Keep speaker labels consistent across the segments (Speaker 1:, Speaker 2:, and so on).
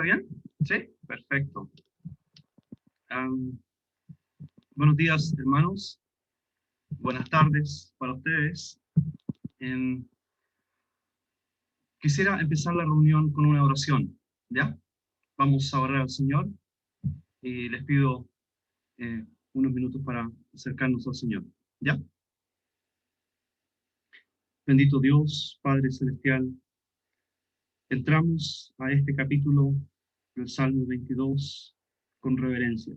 Speaker 1: ¿Está bien? ¿Sí? Perfecto. Buenos días, hermanos. Buenas tardes para ustedes. Quisiera empezar la reunión con una oración, ¿ya? Vamos a orar al Señor y les pido unos minutos para acercarnos al Señor, ¿ya? Bendito Dios, Padre Celestial, entramos a este capítulo del Salmo 22 con reverencia.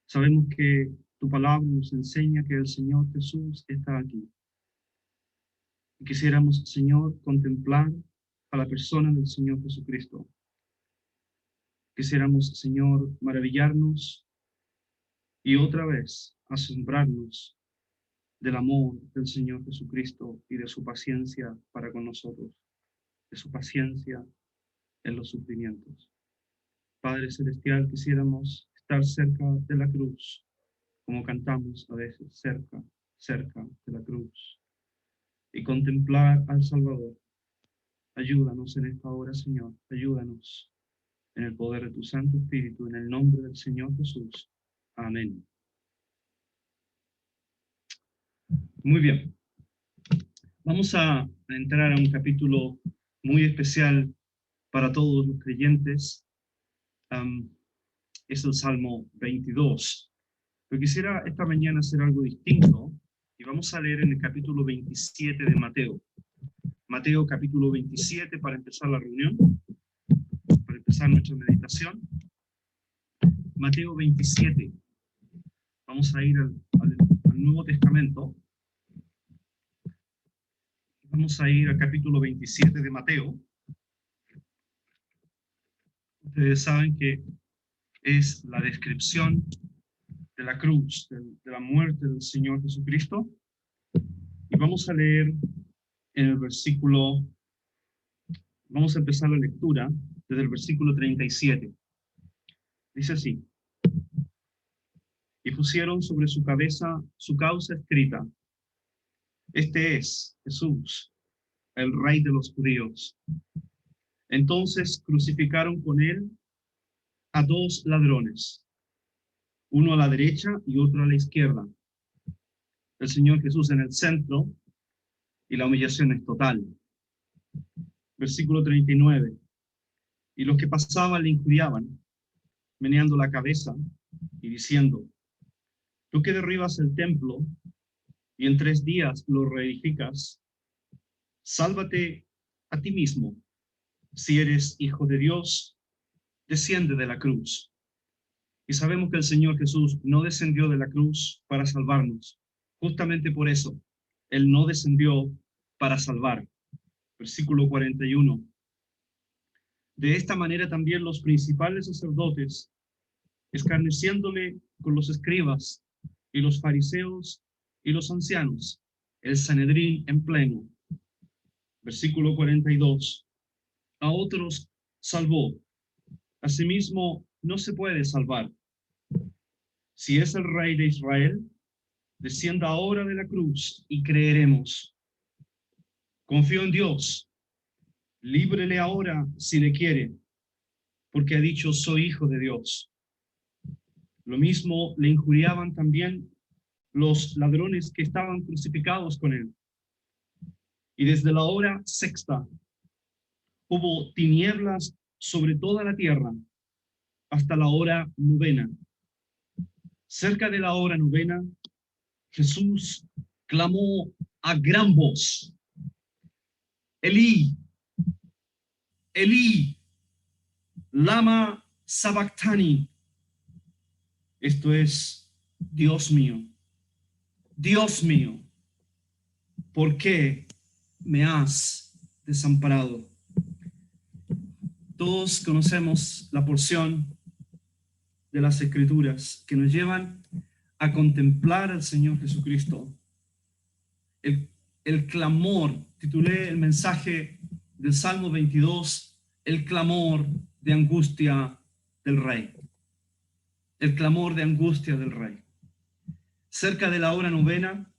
Speaker 1: Sabemos que tu palabra nos enseña que el Señor Jesús está aquí. Y quisiéramos, Señor, contemplar a la persona del Señor Jesucristo. Quisiéramos, Señor, maravillarnos y otra vez asombrarnos del amor del Señor Jesucristo y de su paciencia para con nosotros, de su paciencia en los sufrimientos. Padre Celestial, quisiéramos estar cerca de la cruz, como cantamos a veces, cerca de la cruz, y contemplar al Salvador. Ayúdanos en esta hora, Señor, ayúdanos en el poder de tu Santo Espíritu, en el nombre del Señor Jesús. Amén. Muy bien. Vamos a entrar a un capítulo muy especial para todos los creyentes. Es el Salmo 22. Pero quisiera esta mañana hacer algo distinto y vamos a leer en el capítulo 27 de Mateo. Mateo capítulo 27 para empezar la reunión, para empezar nuestra meditación. Mateo 27. Vamos a ir al Nuevo Testamento. Vamos a ir al capítulo 27 de Mateo. Ustedes saben que es la descripción de la cruz, de la muerte del Señor Jesucristo. Y vamos a leer en el versículo, vamos a empezar la lectura desde el versículo 37. Dice así: y pusieron sobre su cabeza su causa escrita: este es Jesús, el Rey de los judíos. Entonces crucificaron con él a dos ladrones, uno a la derecha y otro a la izquierda. El Señor Jesús en el centro, y la humillación es total. Versículo 39. Y los que pasaban le injuriaban, meneando la cabeza y diciendo: tú que derribas el templo y en 3 días lo reedificas, sálvate a ti mismo. Si eres hijo de Dios, desciende de la cruz. Y sabemos que el Señor Jesús no descendió de la cruz para salvarnos. Justamente por eso, Él no descendió para salvar. Versículo 41. De esta manera también los principales sacerdotes, escarneciéndole con los escribas y los fariseos y los ancianos, el Sanedrín en pleno. Versículo 42. A otros salvó, asimismo no se puede salvar. Si es el Rey de Israel, descienda ahora de la cruz y creeremos. Confío en Dios, líbrele ahora si le quiere, porque ha dicho: soy hijo de Dios. Lo mismo le injuriaban también los ladrones que estaban crucificados con él. Y desde la hora 6ª hubo tinieblas sobre toda la tierra hasta la hora 9ª. Cerca de la hora 9ª, Jesús clamó a gran voz: Elí, Elí, lama sabactani. Esto es: Dios mío, ¿por qué me has desamparado? Todos conocemos la porción de las Escrituras que nos llevan a contemplar al Señor Jesucristo. El clamor, titulé el mensaje del Salmo 22, el clamor de angustia del Rey. El clamor de angustia del Rey. Cerca de la hora 9ª,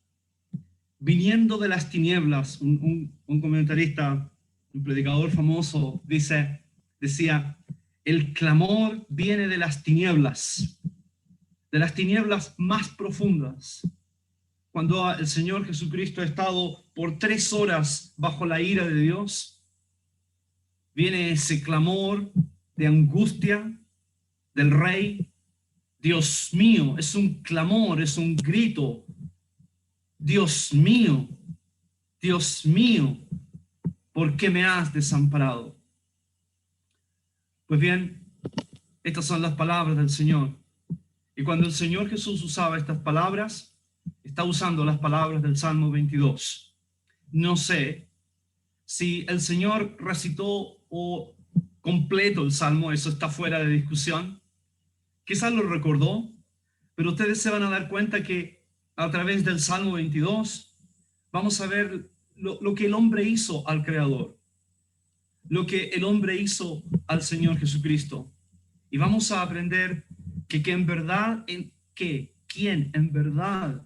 Speaker 1: viniendo de las tinieblas, un comentarista, un predicador famoso, dice: decía, el clamor viene de las tinieblas más profundas. Cuando el Señor Jesucristo ha estado por 3 horas bajo la ira de Dios, viene ese clamor de angustia del rey. Dios mío, es un clamor, es un grito. Dios mío, ¿por qué me has desamparado? Pues bien, estas son las palabras del Señor. Y cuando el Señor Jesús usaba estas palabras, está usando las palabras del Salmo 22. No sé si el Señor recitó o completo el Salmo, eso está fuera de discusión. Quizás lo recordó, pero ustedes se van a dar cuenta que a través del Salmo 22 vamos a ver lo que el hombre hizo al Creador, lo que el hombre hizo al Señor Jesucristo. Y vamos a aprender que en verdad, quien en verdad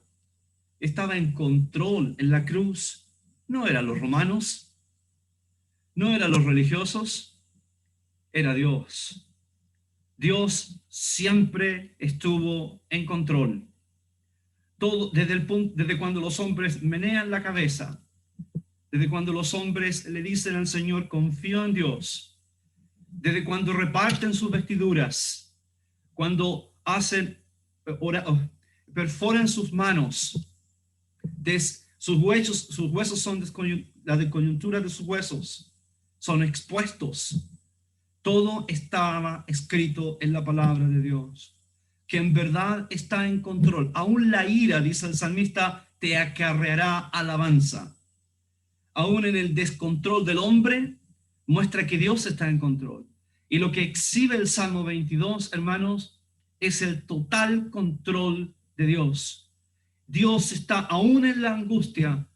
Speaker 1: estaba en control en la cruz no eran los romanos, no eran los religiosos, era Dios. Dios siempre estuvo en control. Todo, desde cuando los hombres menean la cabeza, desde cuando los hombres le dicen al Señor, confío en Dios, desde cuando reparten sus vestiduras, cuando perforan sus manos, sus huesos son la descoyuntura de sus huesos son expuestos. Todo estaba escrito en la palabra de Dios, que en verdad está en control. Aún la ira, dice el salmista, te acarreará alabanza. Aún en el descontrol del hombre, muestra que Dios está en control. Y lo que exhibe el Salmo 22, hermanos, es el total control de Dios. Dios está aún en la angustia,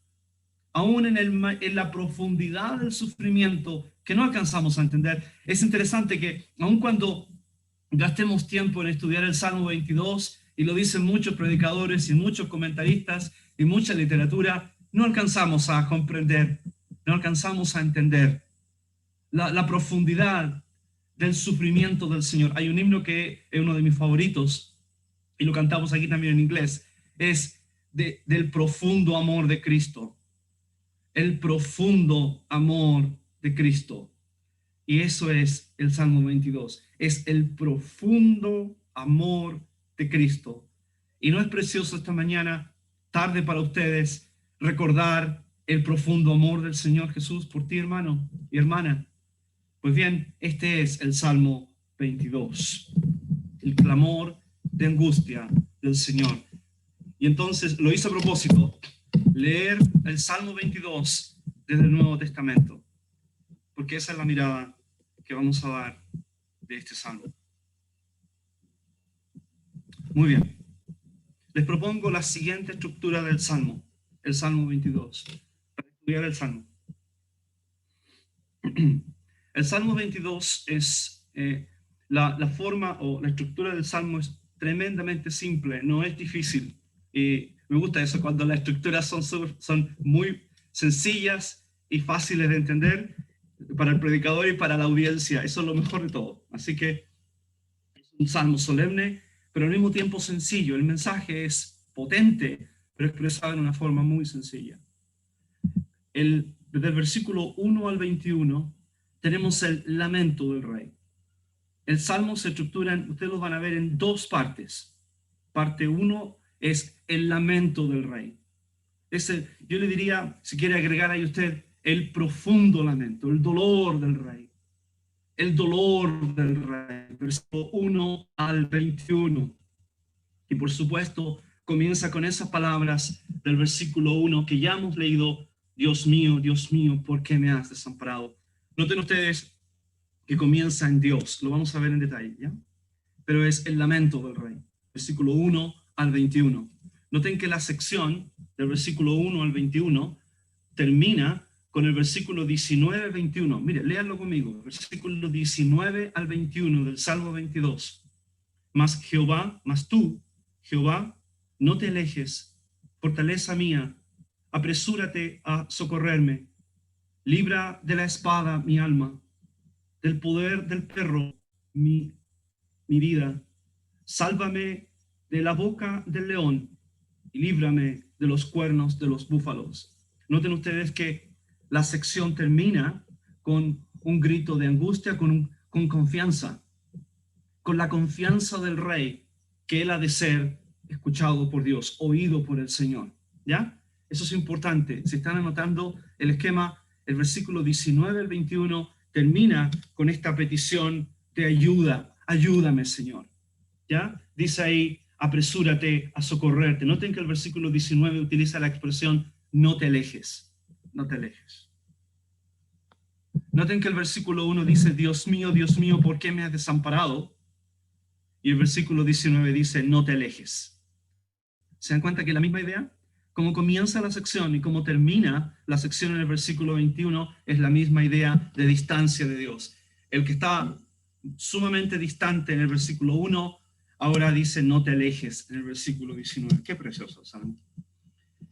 Speaker 1: aún en la profundidad del sufrimiento que no alcanzamos a entender. Es interesante que aun cuando gastemos tiempo en estudiar el Salmo 22, y lo dicen muchos predicadores y muchos comentaristas y mucha literatura, no alcanzamos a comprender, no alcanzamos a entender la profundidad del sufrimiento del Señor. Hay un himno que es uno de mis favoritos, y lo cantamos aquí también en inglés, es del profundo amor de Cristo. El profundo amor de Cristo. Y eso es el Salmo 22. Es el profundo amor de Cristo. Y no es precioso esta mañana, tarde para ustedes, recordar el profundo amor del Señor Jesús por ti, hermano y hermana. Pues bien, este es el Salmo 22. El clamor de angustia del Señor. Y entonces lo hice a propósito, leer el Salmo 22 desde el Nuevo Testamento, porque esa es la mirada que vamos a dar de este Salmo. Muy bien. Les propongo la siguiente estructura del Salmo, el Salmo 22, para estudiar el Salmo. El Salmo 22 es, la forma o la estructura del Salmo es tremendamente simple, no es difícil. Me gusta eso, cuando las estructuras son muy sencillas y fáciles de entender para el predicador y para la audiencia. Eso es lo mejor de todo. Así que es un salmo solemne, pero al mismo tiempo sencillo. El mensaje es potente, pero expresado en una forma muy sencilla. Desde el versículo 1 al 21 tenemos el lamento del rey. El salmo se estructura, ustedes lo van a ver en 2 partes. Parte 1 es el lamento del rey. Yo le diría, si quiere agregar ahí usted, el profundo lamento, el dolor del rey. El dolor del rey, versículo 1 al 21. Y por supuesto, comienza con esas palabras del versículo 1 que ya hemos leído: Dios mío, ¿por qué me has desamparado? Noten ustedes que comienza en Dios, lo vamos a ver en detalle, ¿ya? Pero es el lamento del rey, versículo 1 al 21. Noten que la sección del versículo 1 al 21 termina con el versículo 19-21. Mire, léanlo conmigo. Versículo 19 al 21 del Salmo 22. Mas tú, Jehová, no te alejes, fortaleza mía, apresúrate a socorrerme. Libra de la espada mi alma, del poder del perro mi vida. Sálvame de la boca del león y líbrame de los cuernos de los búfalos. Noten ustedes que la sección termina con un grito de angustia, con confianza, con la confianza del rey, que él ha de ser escuchado por Dios, oído por el Señor. ¿Ya? Eso es importante. Si están anotando el esquema, el versículo 19 al 21 termina con esta petición de ayuda. Ayúdame, Señor. ¿Ya? Dice ahí, apresúrate a socorrerte. Noten que el versículo 19 utiliza la expresión no te alejes. No te alejes. Noten que el versículo 1 dice, Dios mío, ¿por qué me has desamparado? Y el versículo 19 dice, no te alejes. ¿Se dan cuenta que la misma idea? Como comienza la sección y como termina la sección en el versículo 21, es la misma idea de distancia de Dios. El que está sumamente distante en el versículo 1, ahora dice, no te alejes en el versículo 19. Qué precioso, ¿saben?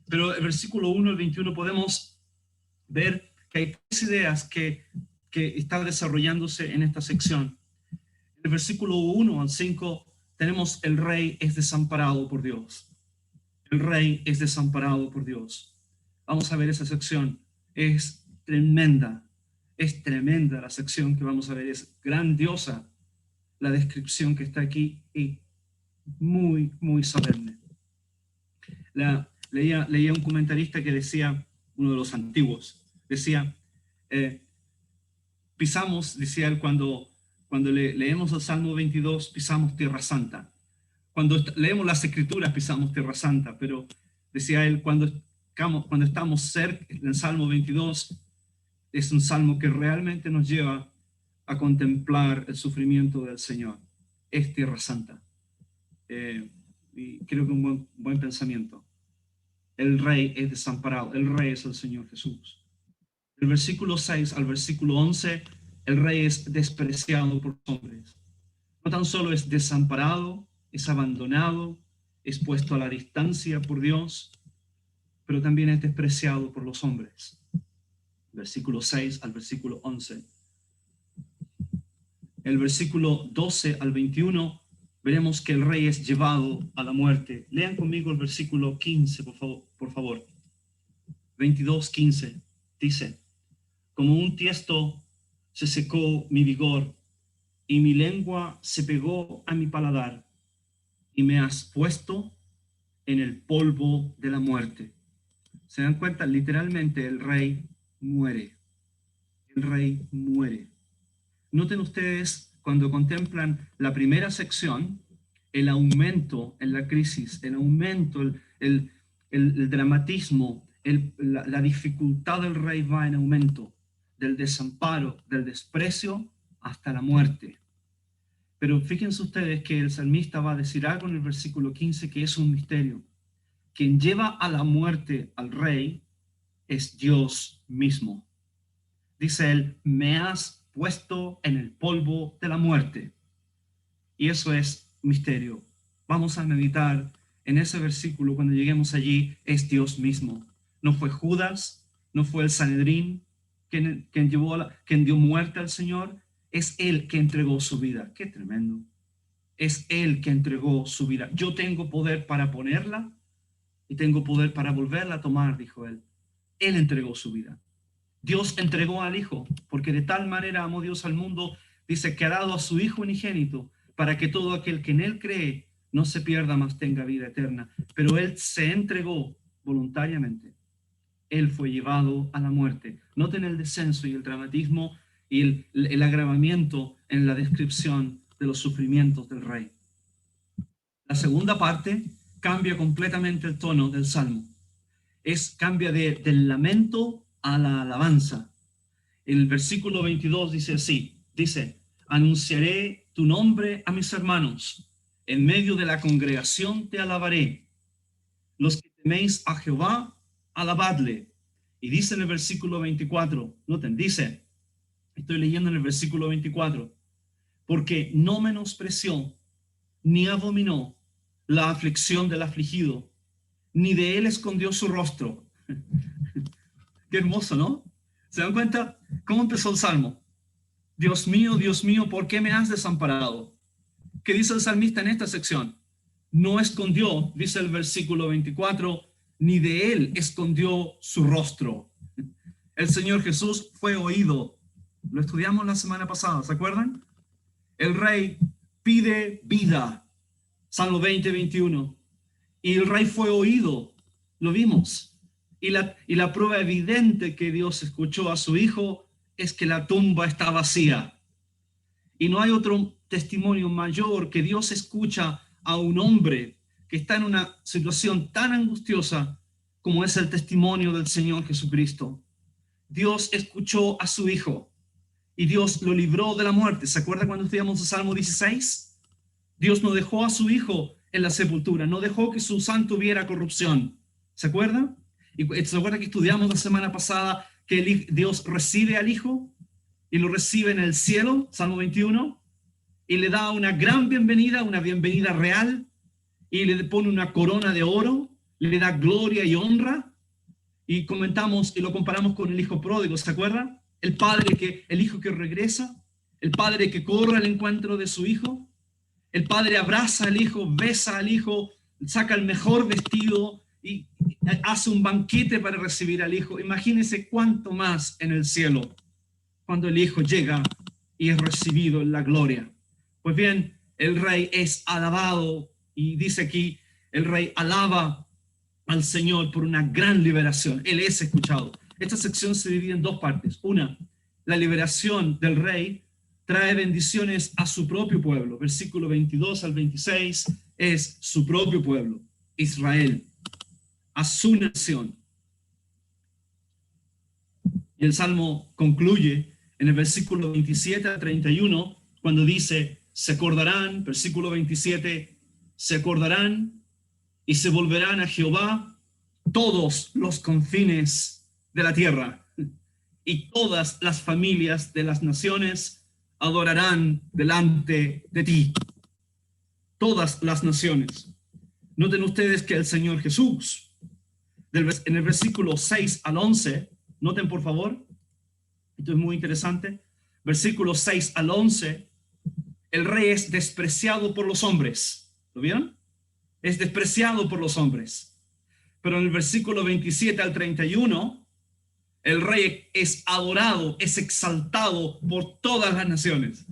Speaker 1: Pero el versículo 1 al 21 podemos ver que hay tres ideas que están desarrollándose en esta sección. En el versículo 1 al 5 tenemos el rey es desamparado por Dios. El rey es desamparado por Dios. Vamos a ver esa sección. Es tremenda la sección que vamos a ver. Es grandiosa la descripción que está aquí y muy, muy solemne. Leía un comentarista que decía, uno de los antiguos, decía, pisamos, decía él, cuando leemos el Salmo 22, pisamos Tierra Santa. Cuando leemos las Escrituras, pisamos Tierra Santa, pero decía él, cuando estamos cerca del Salmo 22, es un salmo que realmente nos lleva a contemplar el sufrimiento del Señor. Es Tierra Santa. Y creo que un buen pensamiento. El rey es desamparado, el rey es el Señor Jesús. Del versículo 6 al versículo 11, el rey es despreciado por los hombres. No tan solo es desamparado, es abandonado, es puesto a la distancia por Dios, pero también es despreciado por los hombres. Versículo 6 al versículo 11. El versículo 12 al 21 veremos que el rey es llevado a la muerte. Lean conmigo el versículo 15, por favor. 22:15 dice, como un tiesto se secó mi vigor y mi lengua se pegó a mi paladar y me has puesto en el polvo de la muerte. ¿Se dan cuenta? Literalmente el rey muere. El rey muere. Noten ustedes, cuando contemplan la primera sección, el aumento en la crisis, el aumento, el dramatismo, la dificultad del rey va en aumento, del desamparo, del desprecio hasta la muerte. Pero fíjense ustedes que el salmista va a decir algo en el versículo 15 que es un misterio. Quien lleva a la muerte al rey es Dios mismo. Dice él, me has puesto en el polvo de la muerte. Y eso es misterio. Vamos a meditar en ese versículo cuando lleguemos allí. Es Dios mismo. No fue Judas, no fue el Sanedrín quien dio muerte al Señor. Es Él que entregó su vida. Qué tremendo. Es Él que entregó su vida. Yo tengo poder para ponerla y tengo poder para volverla a tomar, dijo Él. Él entregó su vida. Dios entregó al Hijo, porque de tal manera amó Dios al mundo, dice que ha dado a su Hijo unigénito, para que todo aquel que en Él cree no se pierda, mas tenga vida eterna. Pero Él se entregó voluntariamente. Él fue llevado a la muerte. Noten el descenso y el dramatismo y el agravamiento en la descripción de los sufrimientos del rey. La segunda parte cambia completamente el tono del Salmo. Cambia del lamento a la alabanza. El versículo 22 dice así, dice, anunciaré tu nombre a mis hermanos, en medio de la congregación te alabaré. Los que teméis a Jehová, alabadle. Y dice en el versículo 24, noten, dice, estoy leyendo en el versículo 24, porque no menospreció ni abominó la aflicción del afligido, ni de él escondió su rostro. Qué hermoso, ¿no? ¿Se dan cuenta cómo empezó el Salmo?
Speaker 2: Dios mío, ¿por qué me has desamparado? ¿Qué dice el salmista en esta sección? No escondió, dice el versículo 24, ni de él escondió su rostro. El Señor Jesús fue oído. Lo estudiamos la semana pasada, ¿se acuerdan? El rey pide vida, Salmo 20, 21. Y el rey fue oído, lo vimos. Y la prueba evidente que Dios escuchó a su hijo es que la tumba está vacía. Y no hay otro testimonio mayor que Dios escucha a un hombre que está en una situación tan angustiosa como es el testimonio del Señor Jesucristo. Dios escuchó a su hijo y Dios lo libró de la muerte. ¿Se acuerda cuando estudiamos el Salmo 16? Dios no dejó a su hijo en la sepultura, no dejó que su santo tuviera corrupción. ¿Se acuerda? Y se acuerda que estudiamos la semana pasada que Dios recibe al hijo y lo recibe en el cielo, Salmo 21, y le da una gran bienvenida, una bienvenida real, y le pone una corona de oro, le da gloria y honra, y comentamos y lo comparamos con el hijo pródigo, ¿se acuerda? El hijo que regresa, el padre que corre al encuentro de su hijo, el padre abraza al hijo, besa al hijo, saca el mejor vestido y hace un banquete para recibir al hijo. Imagínense cuánto más en el cielo, cuando el hijo llega y es recibido en la gloria. Pues bien, el rey es alabado y dice aquí, el rey alaba al Señor por una gran liberación. Él es escuchado. Esta sección se divide en dos partes. Una, la liberación del rey trae bendiciones a su propio pueblo. Versículo 22 al 26 es su propio pueblo, Israel, a su nación. Y el Salmo concluye en el versículo 27 al 31, cuando dice, se acordarán, versículo 27, se acordarán y se volverán a Jehová todos los confines de la tierra, y todas las familias de las naciones adorarán delante de ti. Todas las naciones. Noten ustedes que el Señor Jesús, en el versículo 6 al 11, noten por favor, esto es muy interesante, versículo 6 al 11, el rey es despreciado por los hombres. ¿Lo vieron? Es despreciado por los hombres. Pero en el versículo 27 al 31, el rey es adorado, es exaltado por todas las naciones.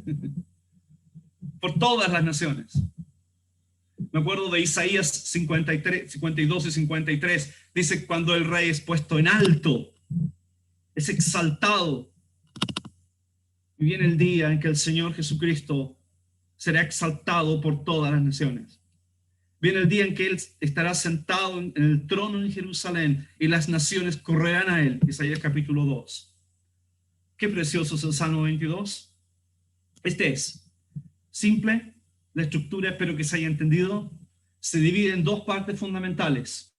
Speaker 2: Por todas las naciones. Me acuerdo de Isaías 52 y 53. Dice, cuando el rey es puesto en alto, es exaltado. Y viene el día en que el Señor Jesucristo será exaltado por todas las naciones. Viene el día en que Él estará sentado en el trono en Jerusalén y las naciones correrán a Él. Isaías capítulo 2. Qué precioso es el Salmo 22. Este es simple, la estructura, espero que se haya entendido. Se divide en dos partes fundamentales.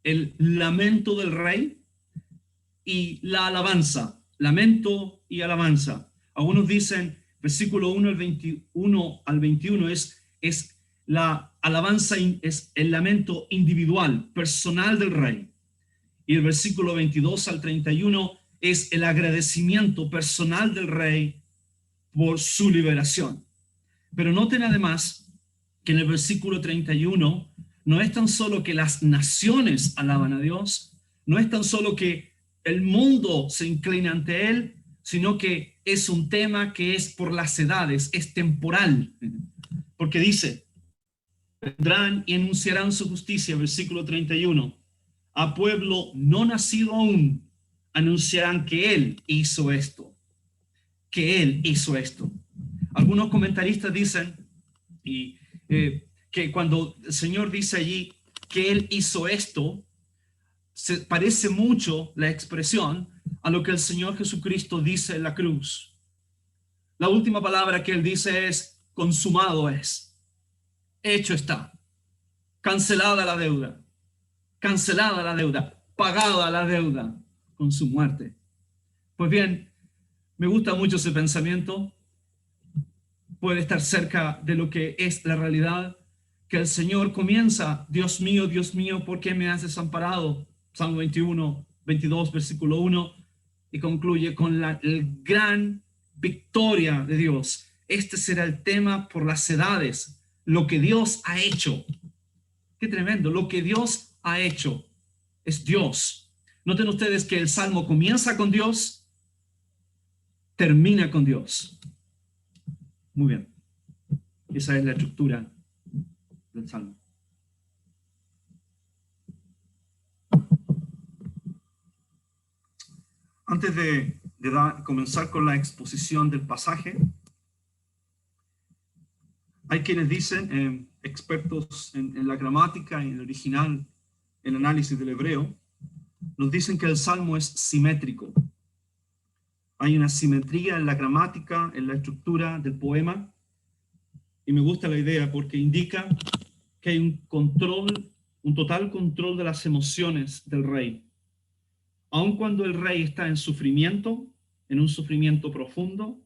Speaker 2: El lamento del rey y la alabanza. Lamento y alabanza. Algunos dicen, versículo 1 al 21 es la alabanza, es el lamento individual, personal del rey. Y el versículo 22 al 31 es el agradecimiento personal del rey por su liberación. Pero noten además que en el versículo 31 no es tan solo que las naciones alaban a Dios, no es tan solo que el mundo se inclina ante Él, sino que es un tema que es por las edades, es temporal. Porque dice, vendrán y anunciarán su justicia, versículo 31. A pueblo no nacido aún, anunciarán que Él hizo esto. Que Él hizo esto. Algunos comentaristas dicen que cuando el Señor dice allí que Él hizo esto, se parece mucho la expresión a lo que el Señor Jesucristo dice en la cruz. La última palabra que Él dice es, consumado es. Hecho está. Cancelada la deuda. Cancelada la deuda. Pagada la deuda con su muerte. Pues bien, me gusta mucho ese pensamiento. Puede estar cerca de lo que es la realidad, que el Señor comienza, Dios mío, ¿por qué me has desamparado? Salmo 21, 22, versículo 1, y concluye con el gran victoria de Dios. Este será el tema por las edades, lo que Dios ha hecho. Qué tremendo, lo que Dios ha hecho es Dios. Noten ustedes que el Salmo comienza con Dios, termina con Dios. Muy bien. Esa es la estructura del Salmo. Antes de comenzar con la exposición del pasaje, hay quienes dicen, expertos en la gramática, en el original, en el análisis del hebreo, nos dicen que el Salmo es simétrico. Hay una simetría en la gramática, en la estructura del poema, y me gusta la idea porque indica que hay un total control de las emociones del rey. Aun cuando el rey está en sufrimiento, en un sufrimiento profundo,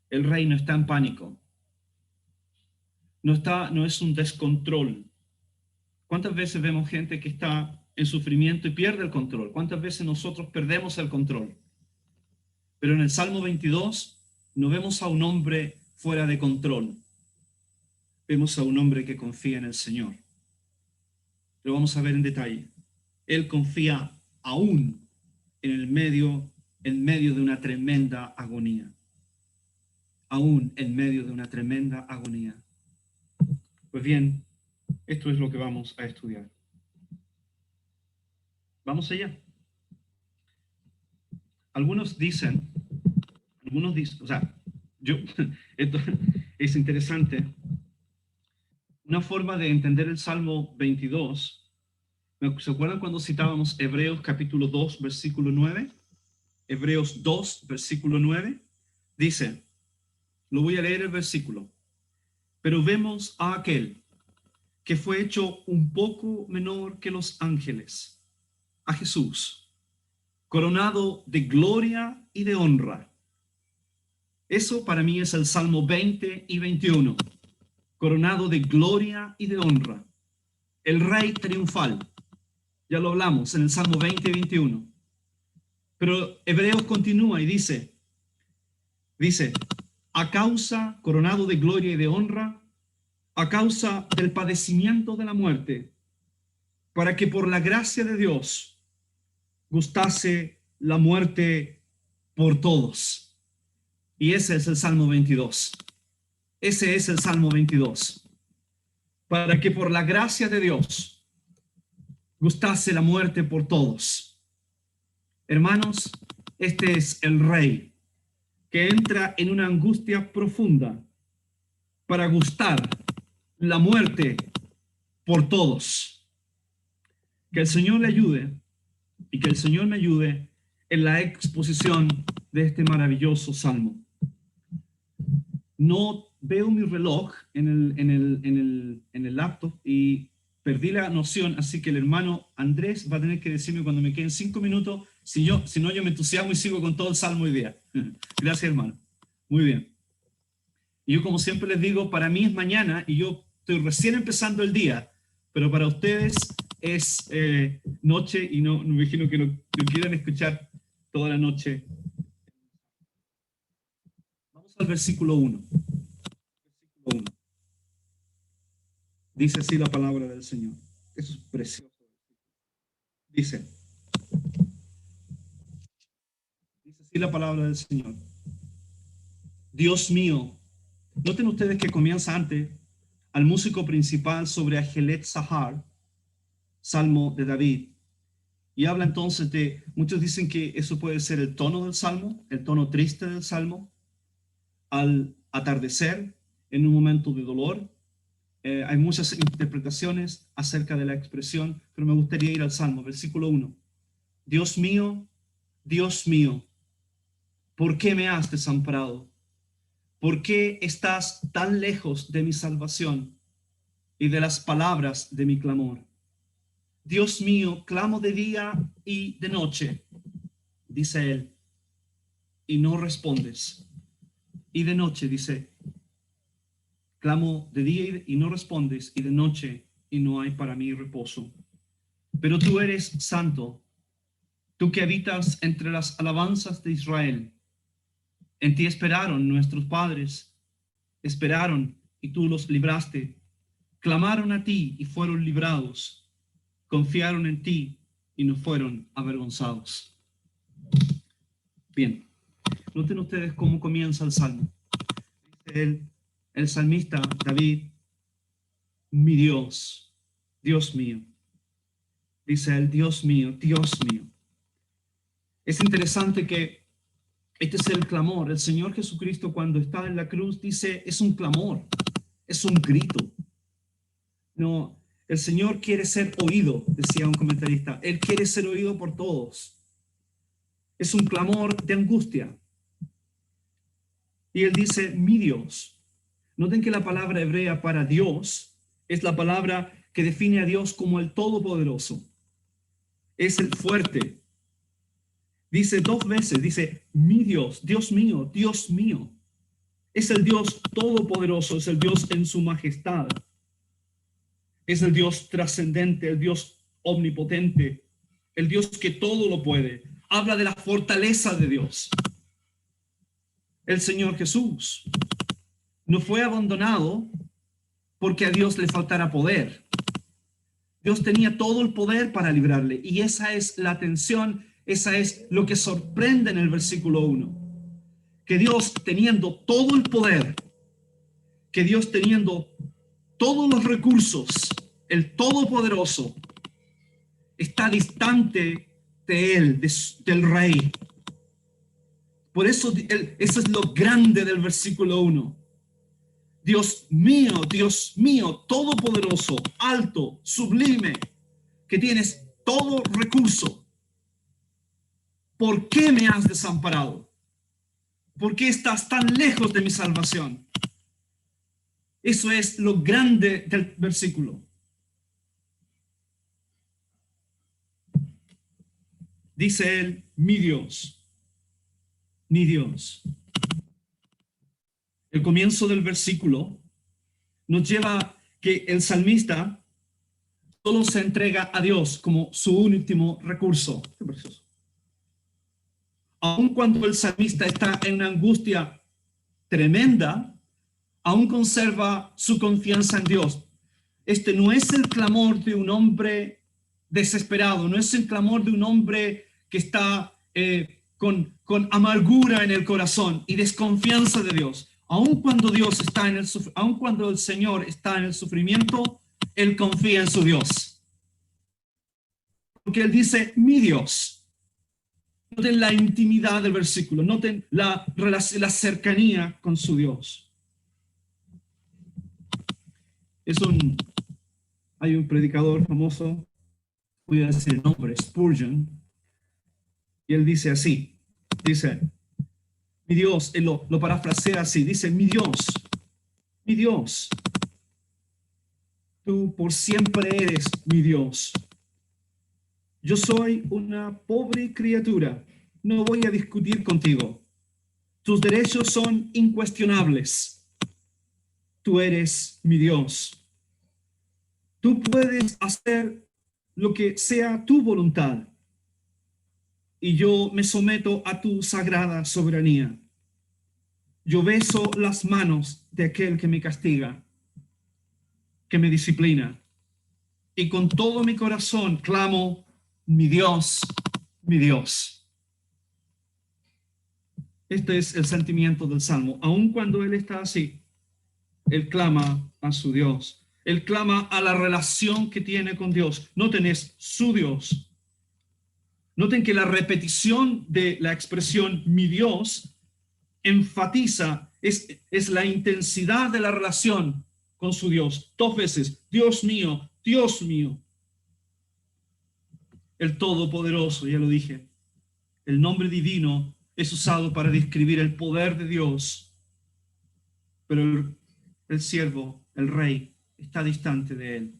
Speaker 2: el rey no está en pánico. No es un descontrol. ¿Cuántas veces vemos gente que está en sufrimiento y pierde el control? ¿Cuántas veces nosotros perdemos el control? Pero en el Salmo 22 no vemos a un hombre fuera de control. Vemos a un hombre que confía en el Señor. Lo vamos a ver en detalle. Él confía aún en medio de una tremenda agonía. Aún en medio de una tremenda agonía. Pues bien, esto es lo que vamos a estudiar. Vamos allá. Algunos dicen, o sea, esto es interesante. Una forma de entender el Salmo 22, ¿se acuerdan cuando citábamos Hebreos capítulo 2, versículo 9? Hebreos 2, versículo 9, dice, lo voy a leer el versículo, pero vemos a aquel que fue hecho un poco menor que los ángeles, a Jesús, coronado de gloria y de honra. Eso para mí es el Salmo 20 y 21, coronado de gloria y de honra. El rey triunfal, ya lo hablamos en el Salmo 20 y 21. Pero Hebreos continúa y dice, a causa, coronado de gloria y de honra, a causa del padecimiento de la muerte, para que por la gracia de Dios gustase la muerte por todos. Y ese es el Salmo 22. Ese es el Salmo 22. Para que por la gracia de Dios gustase la muerte por todos. Hermanos, este es el rey que entra en una angustia profunda para gustar la muerte por todos. Que el Señor le ayude y que el Señor me ayude en la exposición de este maravilloso salmo. No veo mi reloj en el laptop y perdí la noción, así que el hermano Andrés va a tener que decirme cuando me queden 5 minutos, si no yo me entusiasmo y sigo con todo el salmo hoy día. Gracias, hermano. Muy bien. Y yo, como siempre les digo, para mí es mañana y yo estoy recién empezando el día, pero para ustedes es noche y no me imagino que no quieran escuchar toda la noche. Vamos al versículo 1. Dice así la palabra del Señor. Eso es precioso. Dice así la palabra del Señor. Dios mío. Noten ustedes que comienza antes al músico principal sobre Ajelet Zahar, Salmo de David. Y habla entonces de, muchos dicen que eso puede ser el tono del Salmo, el tono triste del Salmo, al atardecer, en un momento de dolor. Hay muchas interpretaciones acerca de la expresión, pero me gustaría ir al Salmo, versículo 1. Dios mío, ¿por qué me has desamparado? ¿Por qué estás tan lejos de mi salvación y de las palabras de mi clamor? Dios mío, clamo de día y de noche, dice él, y no respondes. Y de noche, dice, clamo de día y no respondes, y de noche, y no hay para mí reposo. Pero tú eres santo, tú que habitas entre las alabanzas de Israel. En ti esperaron nuestros padres, esperaron y tú los libraste. Clamaron a ti y fueron librados. Confiaron en ti y no fueron avergonzados. Bien, noten ustedes cómo comienza el salmo. Dice el salmista David, mi Dios, Dios mío. Dice él, Dios mío, Dios mío. Es interesante que este es el clamor. El Señor Jesucristo, cuando está en la cruz, dice, es un clamor, es un grito. No, el Señor quiere ser oído, decía un comentarista. Él quiere ser oído por todos. Es un clamor de angustia. Y él dice, mi Dios. Noten que la palabra hebrea para Dios es la palabra que define a Dios como el Todopoderoso. Es el fuerte. Dice 2 veces, dice, mi Dios, Dios mío, Dios mío. Es el Dios todopoderoso, es el Dios en su majestad. Es el Dios trascendente, el Dios omnipotente, el Dios que todo lo puede. Habla de la fortaleza de Dios. El Señor Jesús no fue abandonado porque a Dios le faltara poder. Dios tenía todo el poder para librarle. Y esa es la atención, esa es lo que sorprende en el versículo 1. Que Dios teniendo todo el poder, que Dios teniendo todos los recursos, el Todopoderoso, está distante de él, del Rey. Por eso, eso es lo grande del versículo 1. Dios mío, todopoderoso, alto, sublime, que tienes todo recurso. ¿Por qué me has desamparado? ¿Por qué estás tan lejos de mi salvación? Eso es lo grande del versículo. Dice él, mi Dios, mi Dios. El comienzo del versículo nos lleva a que el salmista solo se entrega a Dios como su último recurso. Qué precioso. Aun cuando el salmista está en una angustia tremenda, aún conserva su confianza en Dios. Este no es el clamor de un hombre desesperado, no es el clamor de un hombre que está con amargura en el corazón y desconfianza de Dios. Aun cuando aun cuando el Señor está en el sufrimiento, él confía en su Dios. Porque él dice, mi Dios. Noten la intimidad del versículo, noten la cercanía con su Dios. Hay un predicador famoso, voy a decir el nombre, Spurgeon, y él dice así, dice, mi Dios, él lo parafrasea así, dice, mi Dios, tú por siempre eres mi Dios. Yo soy una pobre criatura, no voy a discutir contigo. Tus derechos son incuestionables. Tú eres mi Dios. Tú puedes hacer lo que sea tu voluntad. Y yo me someto a tu sagrada soberanía. Yo beso las manos de aquel que me castiga, que me disciplina. Y con todo mi corazón clamo, mi Dios, mi Dios. Este es el sentimiento del Salmo. Aun cuando él está así, él clama a su Dios. Él clama a la relación que tiene con Dios. Noten, es su Dios. Noten que la repetición de la expresión mi Dios enfatiza, es la intensidad de la relación con su Dios. 2 veces, Dios mío, Dios mío. El Todopoderoso, ya lo dije. El nombre divino es usado para describir el poder de Dios. Pero el siervo, el rey, está distante de él.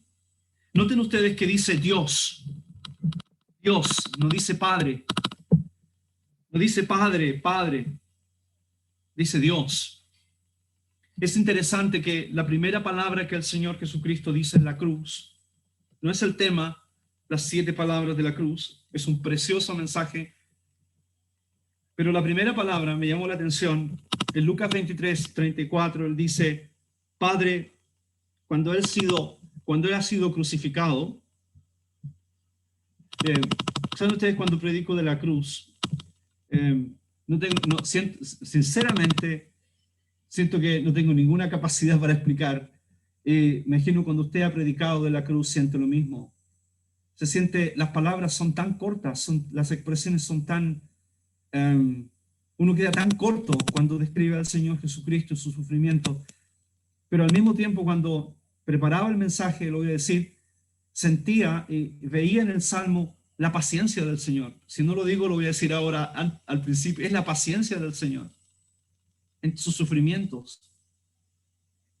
Speaker 2: Noten ustedes que dice Dios. Dios, no dice Padre. No dice Padre, Padre. Dice Dios. Es interesante que la primera palabra que el Señor Jesucristo dice en la cruz no es el tema, las 7 palabras de la cruz. Es un precioso mensaje. Pero la primera palabra me llamó la atención. En Lucas 23:34, él dice, Padre, cuando él ha sido crucificado, ¿saben ustedes cuando predico de la cruz? Sinceramente, siento que no tengo ninguna capacidad para explicar. Me imagino cuando usted ha predicado de la cruz, siente lo mismo. Se siente, las palabras son tan cortas, las expresiones son tan, uno queda tan corto cuando describe al Señor Jesucristo y su sufrimiento. Pero al mismo tiempo, cuando preparaba el mensaje, lo voy a decir, sentía y veía en el Salmo la paciencia del Señor. Si no lo digo, lo voy a decir ahora al principio. Es la paciencia del Señor en sus sufrimientos.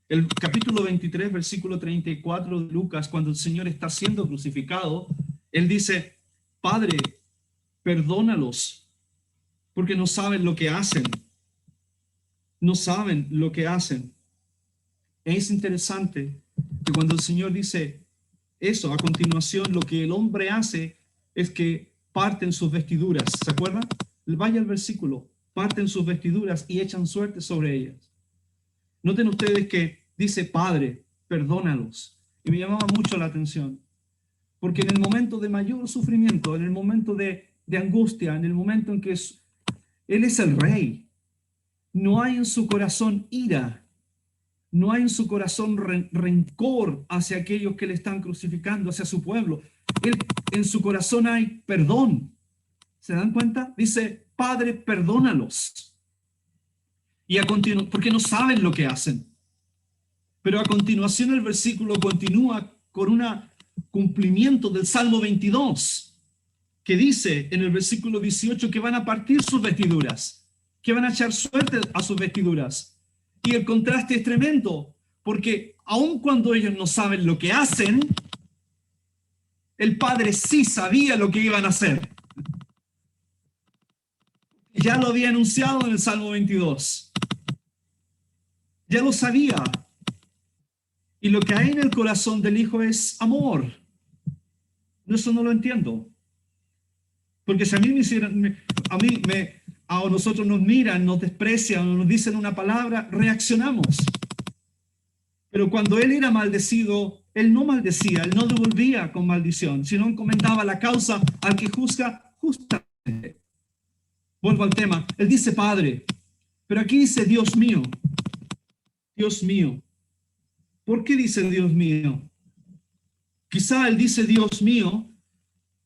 Speaker 2: El capítulo 23, versículo 34 de Lucas, cuando el Señor está siendo crucificado, Él dice, Padre, perdónalos, porque no saben lo que hacen. No saben lo que hacen. Es interesante que cuando el Señor dice eso, a continuación lo que el hombre hace es que parten sus vestiduras. ¿Se acuerdan? Vaya al versículo. Parten sus vestiduras y echan suerte sobre ellas. Noten ustedes que dice, Padre, perdónalos. Y me llamaba mucho la atención. Porque en el momento de mayor sufrimiento, en el momento de angustia, en el momento en que Él es el Rey, no hay en su corazón ira, no hay en su corazón rencor hacia aquellos que le están crucificando, hacia su pueblo. En su corazón hay perdón. ¿Se dan cuenta? Dice, Padre, perdónalos. Y a continuación, porque no saben lo que hacen. Pero a continuación el versículo continúa con un cumplimiento del Salmo 22, que dice en el versículo 18 que van a partir sus vestiduras, que van a echar suerte a sus vestiduras. Y el contraste es tremendo, porque aun cuando ellos no saben lo que hacen, el Padre sí sabía lo que iban a hacer. Ya lo había anunciado en el Salmo 22. Ya lo sabía. Y lo que hay en el corazón del Hijo es amor. Eso no lo entiendo. Porque si a mí a nosotros nos miran, nos desprecian, o nos dicen una palabra, reaccionamos. Pero cuando él era maldecido, él no maldecía, él no devolvía con maldición, sino encomendaba la causa al que juzga justamente. Vuelvo al tema. Él dice Padre, pero aquí dice Dios mío. Dios mío. ¿Por qué dice Dios mío? Quizá él dice Dios mío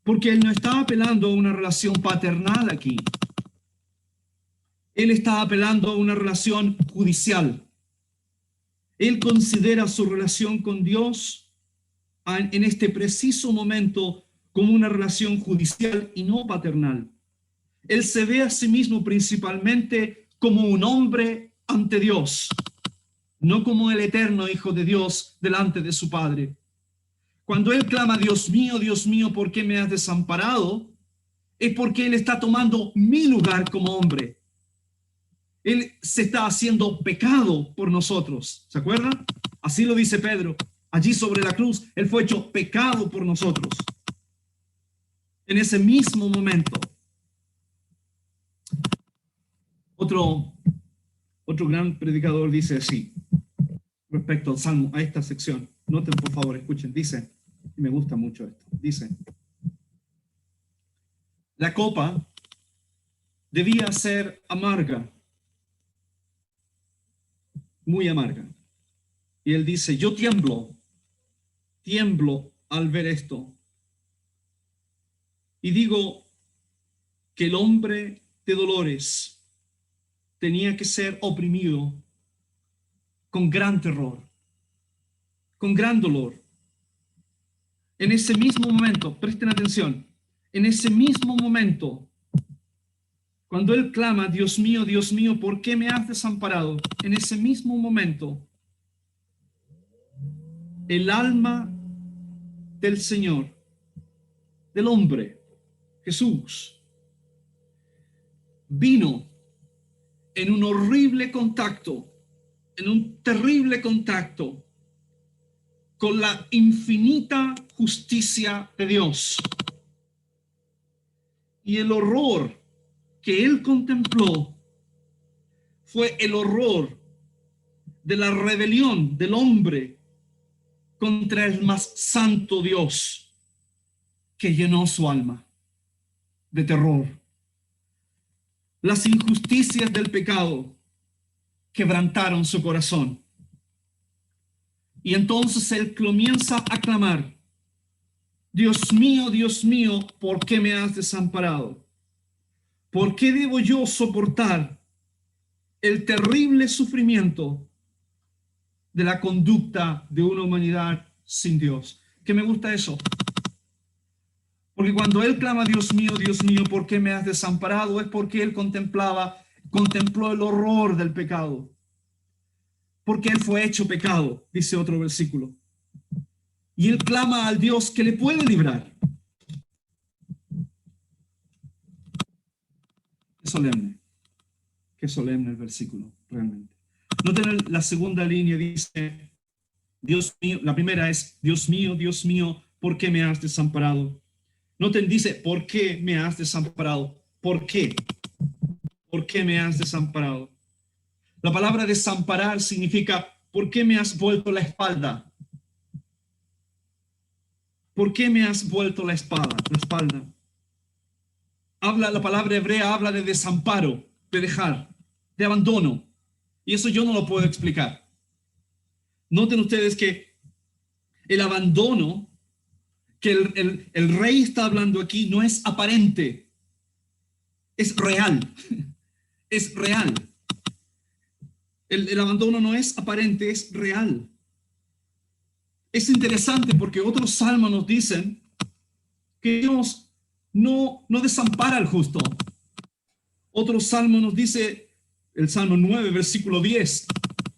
Speaker 2: porque él no está apelando a una relación paternal aquí. Él está apelando a una relación judicial. Él considera su relación con Dios en este preciso momento como una relación judicial y no paternal. Él se ve a sí mismo principalmente como un hombre ante Dios, no como el eterno Hijo de Dios delante de su Padre. Cuando él clama, Dios mío, ¿por qué me has desamparado? Es porque él está tomando mi lugar como hombre. Él se está haciendo pecado por nosotros. ¿Se acuerdan? Así lo dice Pedro. Allí sobre la cruz, él fue hecho pecado por nosotros. En ese mismo momento. Otro gran predicador dice así, respecto al Salmo, a esta sección. Noten, por favor, escuchen. Dice, y me gusta mucho esto, dice, la copa debía ser amarga, muy amarga. Y él dice, yo tiemblo al ver esto. Y digo que el hombre de dolores tenía que ser oprimido con gran terror, con gran dolor. En ese mismo momento, presten atención, en ese mismo momento, cuando él clama, Dios mío, ¿por qué me has desamparado? En ese mismo momento, el alma del Señor, del hombre, Jesús, vino en un horrible contacto, en un terrible contacto con la infinita justicia de Dios. Y el horror que él contempló fue el horror de la rebelión del hombre contra el más santo Dios, que llenó su alma de terror. Las injusticias del pecado quebrantaron su corazón. Y entonces él comienza a clamar: Dios mío, ¿por qué me has desamparado? ¿Por qué debo yo soportar el terrible sufrimiento de la conducta de una humanidad sin Dios? Que me gusta eso. Porque cuando él clama, Dios mío, ¿por qué me has desamparado? Es porque él contempló el horror del pecado. Porque él fue hecho pecado, dice otro versículo. Y él clama al Dios que le puede librar. Qué solemne el versículo, realmente. Noten la segunda línea, dice, Dios mío, la primera es, Dios mío, ¿por qué me has desamparado? Noten, dice, ¿por qué me has desamparado? ¿Por qué? ¿Por qué me has desamparado? La palabra desamparar significa, ¿por qué me has vuelto la espalda? ¿Por qué me has vuelto la espalda? La palabra hebrea habla de desamparo, de dejar, de abandono. Y eso yo no lo puedo explicar. Noten ustedes que el abandono que el rey está hablando aquí no es aparente, es real. Es real. El abandono no es aparente, es real. Es interesante porque otros salmos nos dicen que Dios no desampara al justo. Otro salmo nos dice, el Salmo 9, versículo 10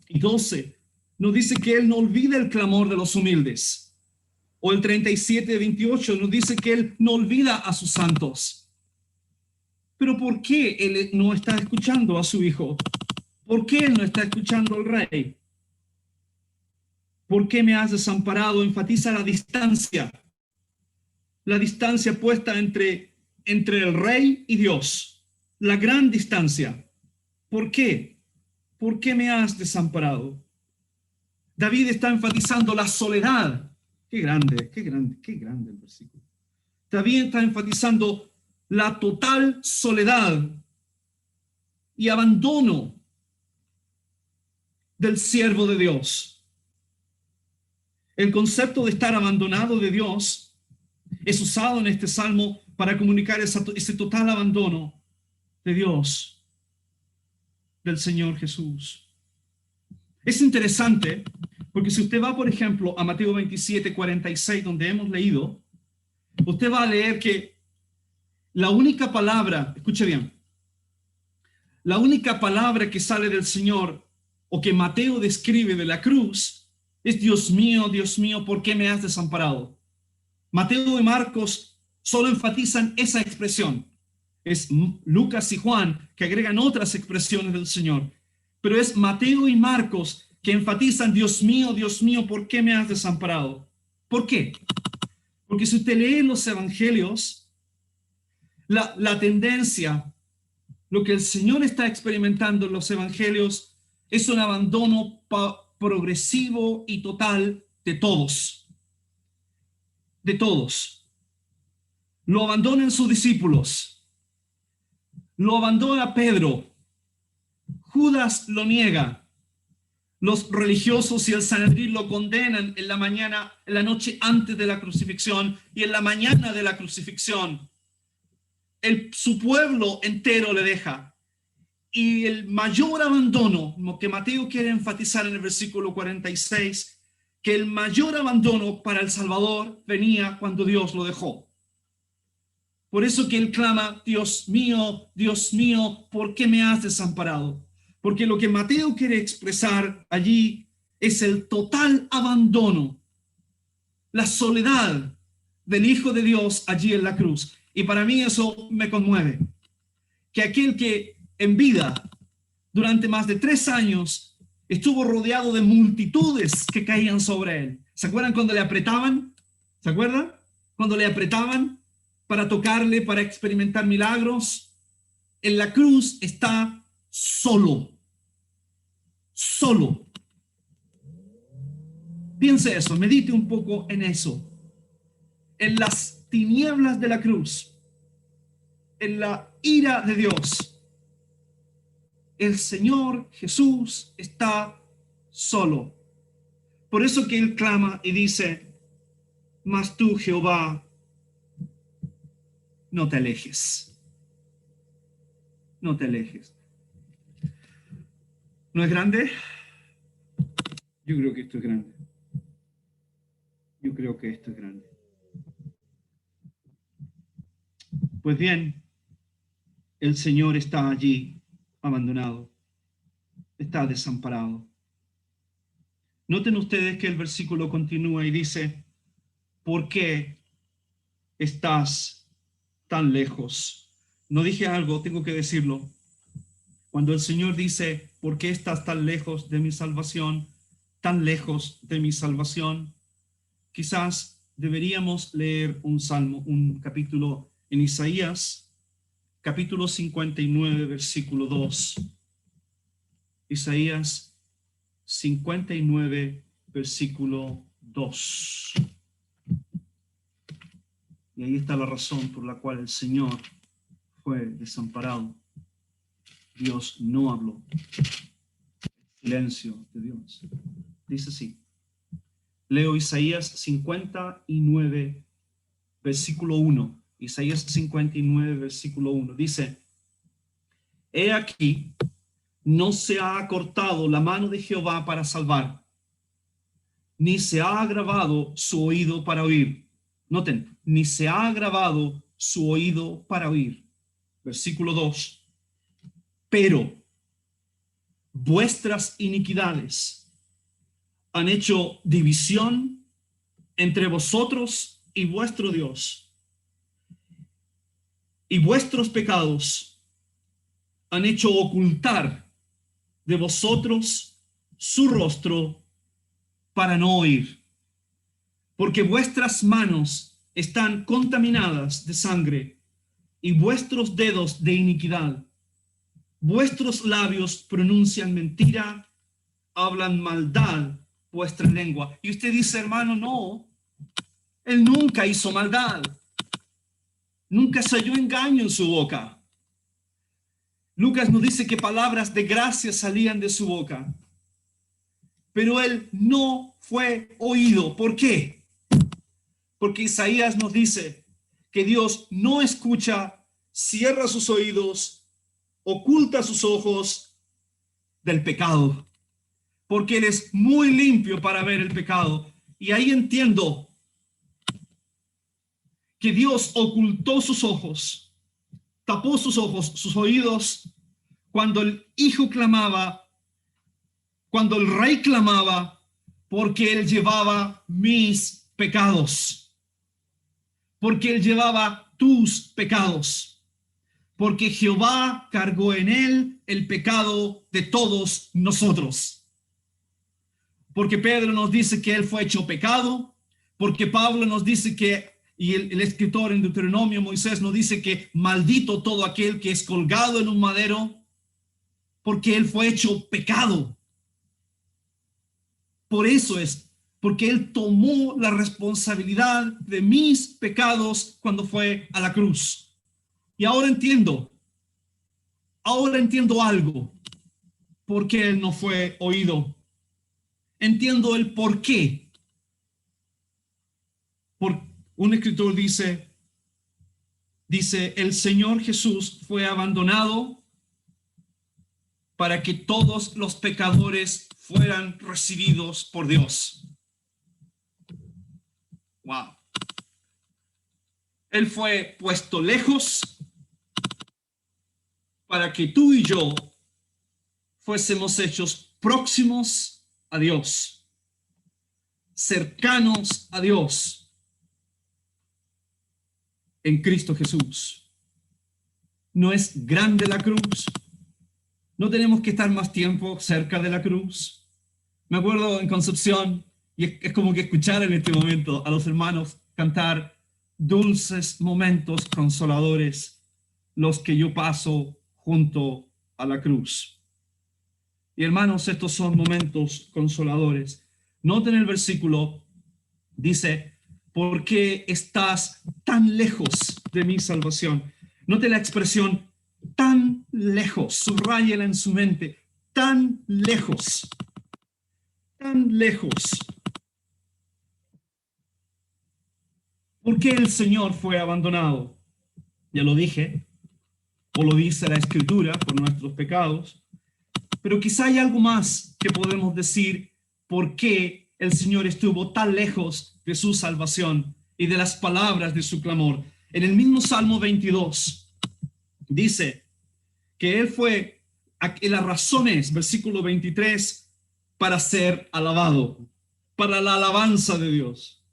Speaker 2: y 12, nos dice que Él no olvida el clamor de los humildes. O el 37, 28 nos dice que Él no olvida a sus santos. Pero ¿por qué Él no está escuchando a su Hijo? ¿Por qué Él no está escuchando al Rey? ¿Por qué me has desamparado? Enfatiza la distancia puesta entre el Rey y Dios, la gran distancia. ¿Por qué? ¿Por qué me has desamparado? David está enfatizando la soledad. Qué grande el versículo. David está enfatizando la total soledad y abandono del siervo de Dios. El concepto de estar abandonado de Dios es usado en este salmo para comunicar ese total abandono de Dios, del Señor Jesús. Es interesante porque si usted va, por ejemplo, a Mateo 27, 46, donde hemos leído, usted va a leer que la única palabra, escuche bien, la única palabra que sale del Señor o que Mateo describe de la cruz es Dios mío, ¿por qué me has desamparado? Mateo y Marcos solo enfatizan esa expresión. Es Lucas y Juan que agregan otras expresiones del Señor. Pero es Mateo y Marcos que enfatizan Dios mío, ¿por qué me has desamparado? ¿Por qué? Porque si usted lee los evangelios, la tendencia, lo que el Señor está experimentando en los evangelios es un abandono progresivo y total de todos. De todos. Lo abandonan sus discípulos. Lo abandona Pedro. Judas lo niega. Los religiosos y el Sanedrín lo condenan en la noche antes de la crucifixión y en la mañana de la crucifixión. Su pueblo entero le deja. Y el mayor abandono, que Mateo quiere enfatizar en el versículo 46, que el mayor abandono para el Salvador venía cuando Dios lo dejó. Por eso que él clama, Dios mío, ¿por qué me has desamparado? Porque lo que Mateo quiere expresar allí es el total abandono, la soledad del Hijo de Dios allí en la cruz. Y para mí eso me conmueve. Que aquel que en vida, durante más de 3 años, estuvo rodeado de multitudes que caían sobre él. ¿Se acuerdan cuando le apretaban? ¿Se acuerdan? Cuando le apretaban para tocarle, para experimentar milagros. en la cruz está solo. Solo. Piense eso, medite un poco en eso. En las tinieblas de la cruz, en la ira de Dios, el Señor Jesús está solo. Por eso que Él clama y dice, mas tú, Jehová, no te alejes. No te alejes. ¿No es grande? Yo creo que esto es grande. Yo creo que esto es grande. Pues bien, el Señor está allí, abandonado. Está desamparado. Noten ustedes que el versículo continúa y dice, ¿por qué estás tan lejos? No dije algo, tengo que decirlo. Cuando el Señor dice, ¿por qué estás tan lejos de mi salvación? Tan lejos de mi salvación. Quizás deberíamos leer un salmo, un capítulo en Isaías, capítulo 59, versículo 2. Isaías 59, versículo 2. Y ahí está la razón por la cual el Señor fue desamparado. Dios no habló. Silencio de Dios. Dice así. Leo Isaías 59, versículo 1. Isaías 59, versículo 1. Dice, he aquí, no se ha acortado la mano de Jehová para salvar, ni se ha agravado su oído para oír. Noten, ni se ha agravado su oído para oír. Versículo 2. Pero vuestras iniquidades han hecho división entre vosotros y vuestro Dios, y vuestros pecados han hecho ocultar de vosotros su rostro para no oír, porque vuestras manos están contaminadas de sangre y vuestros dedos de iniquidad. Vuestros labios pronuncian mentira, hablan maldad vuestra lengua. Y usted dice, hermano, no, él nunca hizo maldad. Nunca se halló engaño en su boca. Lucas nos dice que palabras de gracia salían de su boca. Pero él no fue oído. ¿Por qué? Porque Isaías nos dice que Dios no escucha, cierra sus oídos, oculta sus ojos del pecado. Porque Él es muy limpio para ver el pecado. Y ahí entiendo que Dios ocultó sus ojos, tapó sus ojos, sus oídos, cuando el hijo clamaba, cuando el rey clamaba, porque Él llevaba mis pecados, porque Él llevaba tus pecados, porque Jehová cargó en Él el pecado de todos nosotros. Porque Pedro nos dice que Él fue hecho pecado, porque Pablo nos dice que, y el escritor en Deuteronomio, Moisés, nos dice que maldito todo aquel que es colgado en un madero, porque Él fue hecho pecado. Por eso es, porque Él tomó la responsabilidad de mis pecados cuando fue a la cruz. Y ahora entiendo algo, por qué Él no fue oído. Entiendo el por qué. Un escritor dice, el Señor Jesús fue abandonado para que todos los pecadores fueran recibidos por Dios. Wow. Él fue puesto lejos para que tú y yo fuésemos hechos próximos a Dios, cercanos a Dios en Cristo Jesús. ¿No es grande la cruz? ¿No tenemos que estar más tiempo cerca de la cruz? Me acuerdo en Concepción, y es como que escuchar en este momento a los hermanos cantar dulces momentos consoladores, los que yo paso junto a la cruz. Y hermanos, estos son momentos consoladores. Noten el versículo, dice, ¿por qué estás tan lejos de mi salvación? Note la expresión tan lejos, subráyela en su mente, tan lejos, tan lejos. ¿Por qué el Señor fue abandonado? Ya lo dije, o lo dice la Escritura, por nuestros pecados, pero quizá hay algo más que podemos decir por qué el Señor estuvo tan lejos de su salvación y de las palabras de su clamor. En el mismo Salmo 22 dice que Él fue, las razones, versículo 23, para ser alabado, para la alabanza de Dios.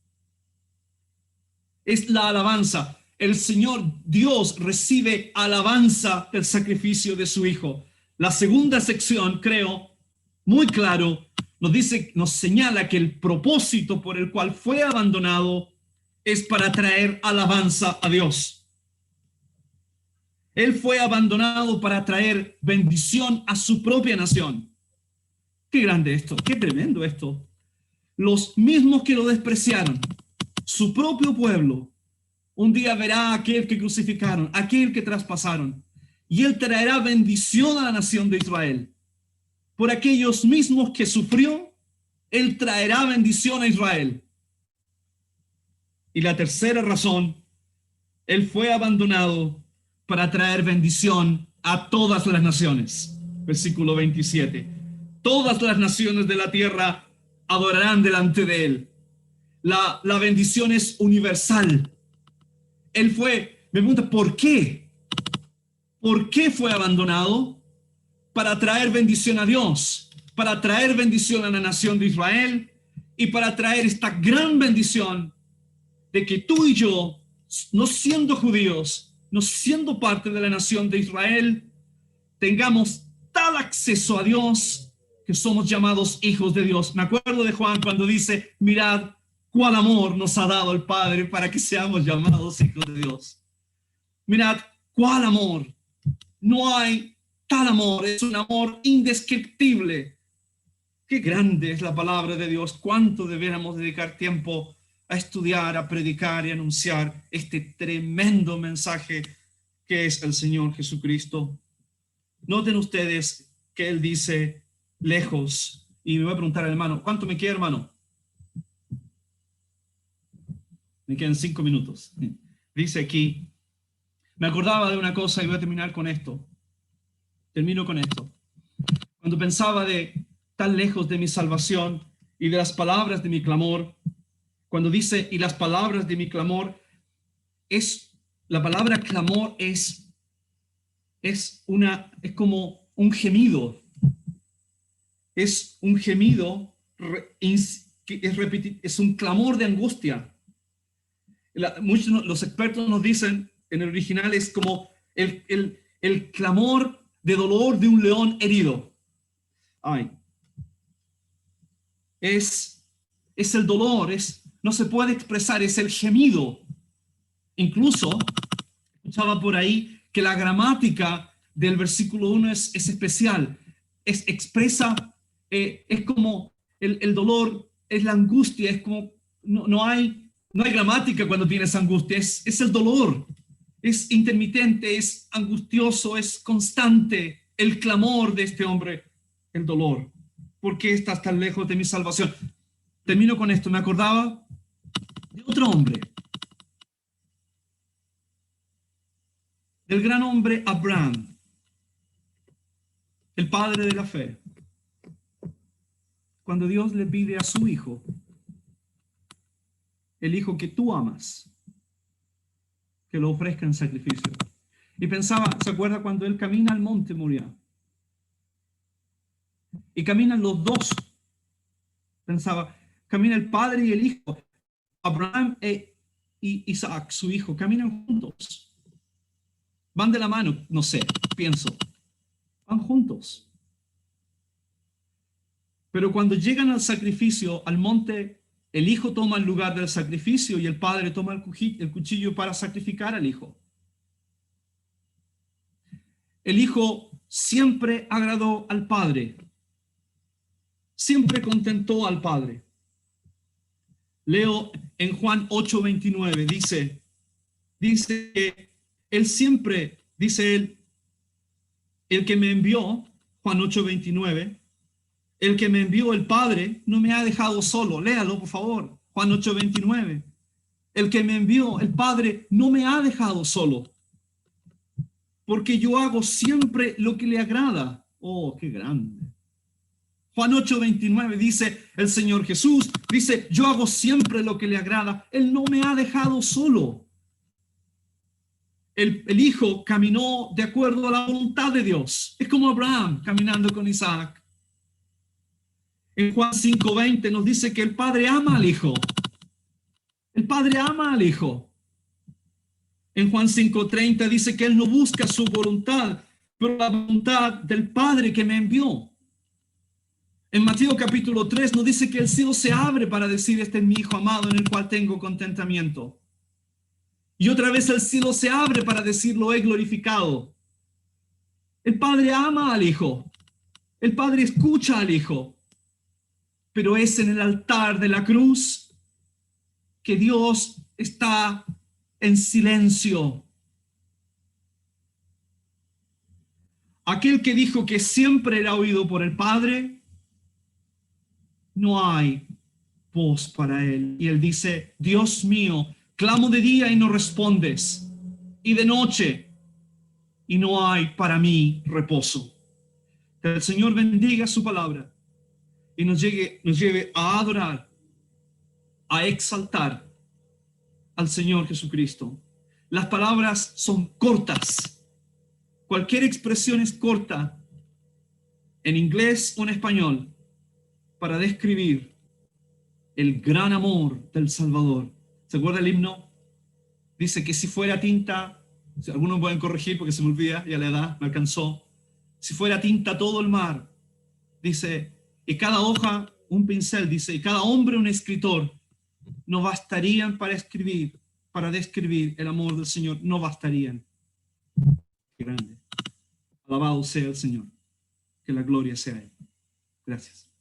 Speaker 2: Es la alabanza. El Señor Dios recibe alabanza del sacrificio de su Hijo. La segunda sección, creo, muy claro, nos dice, nos señala que el propósito por el cual fue abandonado es para traer alabanza a Dios. Él fue abandonado para traer bendición a su propia nación. Qué grande esto, qué tremendo esto. Los mismos que lo despreciaron, su propio pueblo, un día verá a aquel que crucificaron, aquel que traspasaron, y Él traerá bendición a la nación de Israel. Por aquellos mismos que sufrió, Él traerá bendición a Israel. Y la tercera razón, Él fue abandonado para traer bendición a todas las naciones. Versículo 27. Todas las naciones de la tierra adorarán delante de Él. La bendición es universal. Él fue, me pregunta, ¿por qué? ¿Por qué fue abandonado? Para traer bendición a Dios, para traer bendición a la nación de Israel y para traer esta gran bendición de que tú y yo, no siendo judíos, no siendo parte de la nación de Israel, tengamos tal acceso a Dios que somos llamados hijos de Dios. Me acuerdo de Juan cuando dice, mirad cuál amor nos ha dado el Padre para que seamos llamados hijos de Dios. Mirad cuál amor. No hay tal amor, es un amor indescriptible. Qué grande es la palabra de Dios. Cuánto debiéramos dedicar tiempo a estudiar, a predicar y anunciar este tremendo mensaje que es el Señor Jesucristo. Noten ustedes que Él dice lejos, y me voy a preguntar al hermano, ¿cuánto me queda, hermano? Me quedan 5 minutos. Dice aquí, me acordaba de una cosa y voy a terminar con esto. Termino con esto. Cuando pensaba de tan lejos de mi salvación y de las palabras de mi clamor, cuando dice, y las palabras de mi clamor, la palabra clamor es como un gemido. Es un gemido, es un clamor de angustia. Muchos los expertos nos dicen, en el original es como el clamor de dolor de un león herido. Ay. Es el dolor, no se puede expresar, es el gemido. Incluso, escuchaba por ahí que la gramática del versículo 1 es especial. Expresa, es como el dolor, es la angustia, es como, no hay gramática cuando tienes angustia, es el dolor. Es intermitente, es angustioso, es constante el clamor de este hombre, el dolor. ¿Por qué estás tan lejos de mi salvación? Termino con esto. Me acordaba de otro hombre, del gran hombre Abraham, el padre de la fe. Cuando Dios le pide a su hijo, el hijo que tú amas, que lo ofrezca en sacrificio. Y pensaba, ¿se acuerda cuando él camina al monte Moriah? Y caminan los dos. Pensaba, camina el padre y el hijo. Abraham y Isaac, su hijo, caminan juntos. Van de la mano, no sé, pienso. Van juntos. Pero cuando llegan al sacrificio, al monte, el hijo toma el lugar del sacrificio y el padre toma el cuchillo para sacrificar al hijo. el Hijo siempre agradó al Padre, siempre contentó al Padre. Leo en Juan 8:29, dice que Él siempre, dice Él, el que me envió, Juan 8:29, el que me envió el Padre no me ha dejado solo. Léalo, por favor, Juan 8:29. El que me envió el Padre no me ha dejado solo, porque yo hago siempre lo que le agrada. Oh, qué grande. Juan 8:29 dice el Señor Jesús, dice, yo hago siempre lo que le agrada. Él no me ha dejado solo. El Hijo caminó de acuerdo a la voluntad de Dios. Es como Abraham caminando con Isaac. En Juan 5:20 nos dice que el Padre ama al Hijo. El Padre ama al Hijo. En Juan 5:30 dice que Él no busca su voluntad, pero la voluntad del Padre que me envió. En Mateo capítulo 3 nos dice que el cielo se abre para decir, este es mi Hijo amado en el cual tengo contentamiento. Y otra vez el cielo se abre para decir, lo he glorificado. El Padre ama al Hijo. El Padre escucha al Hijo. Pero es en el altar de la cruz que Dios está en silencio. Aquel que dijo que siempre era oído por el Padre, no hay voz para él. Y él dice, Dios mío, clamo de día y no respondes, y de noche, y no hay para mí reposo. Que el Señor bendiga su palabra y nos lleve a adorar, a exaltar al Señor Jesucristo. Las palabras son cortas. Cualquier expresión es corta, en inglés o en español, para describir el gran amor del Salvador. ¿Se acuerda el himno? Dice que si fuera tinta, si algunos pueden corregir porque se me olvida, ya la edad me alcanzó. Si fuera tinta todo el mar, dice, y cada hoja un pincel, dice, y cada hombre un escritor, no bastarían para escribir, para describir el amor del Señor, no bastarían. Qué grande. Alabado sea el Señor. Que la gloria sea a Él. Gracias.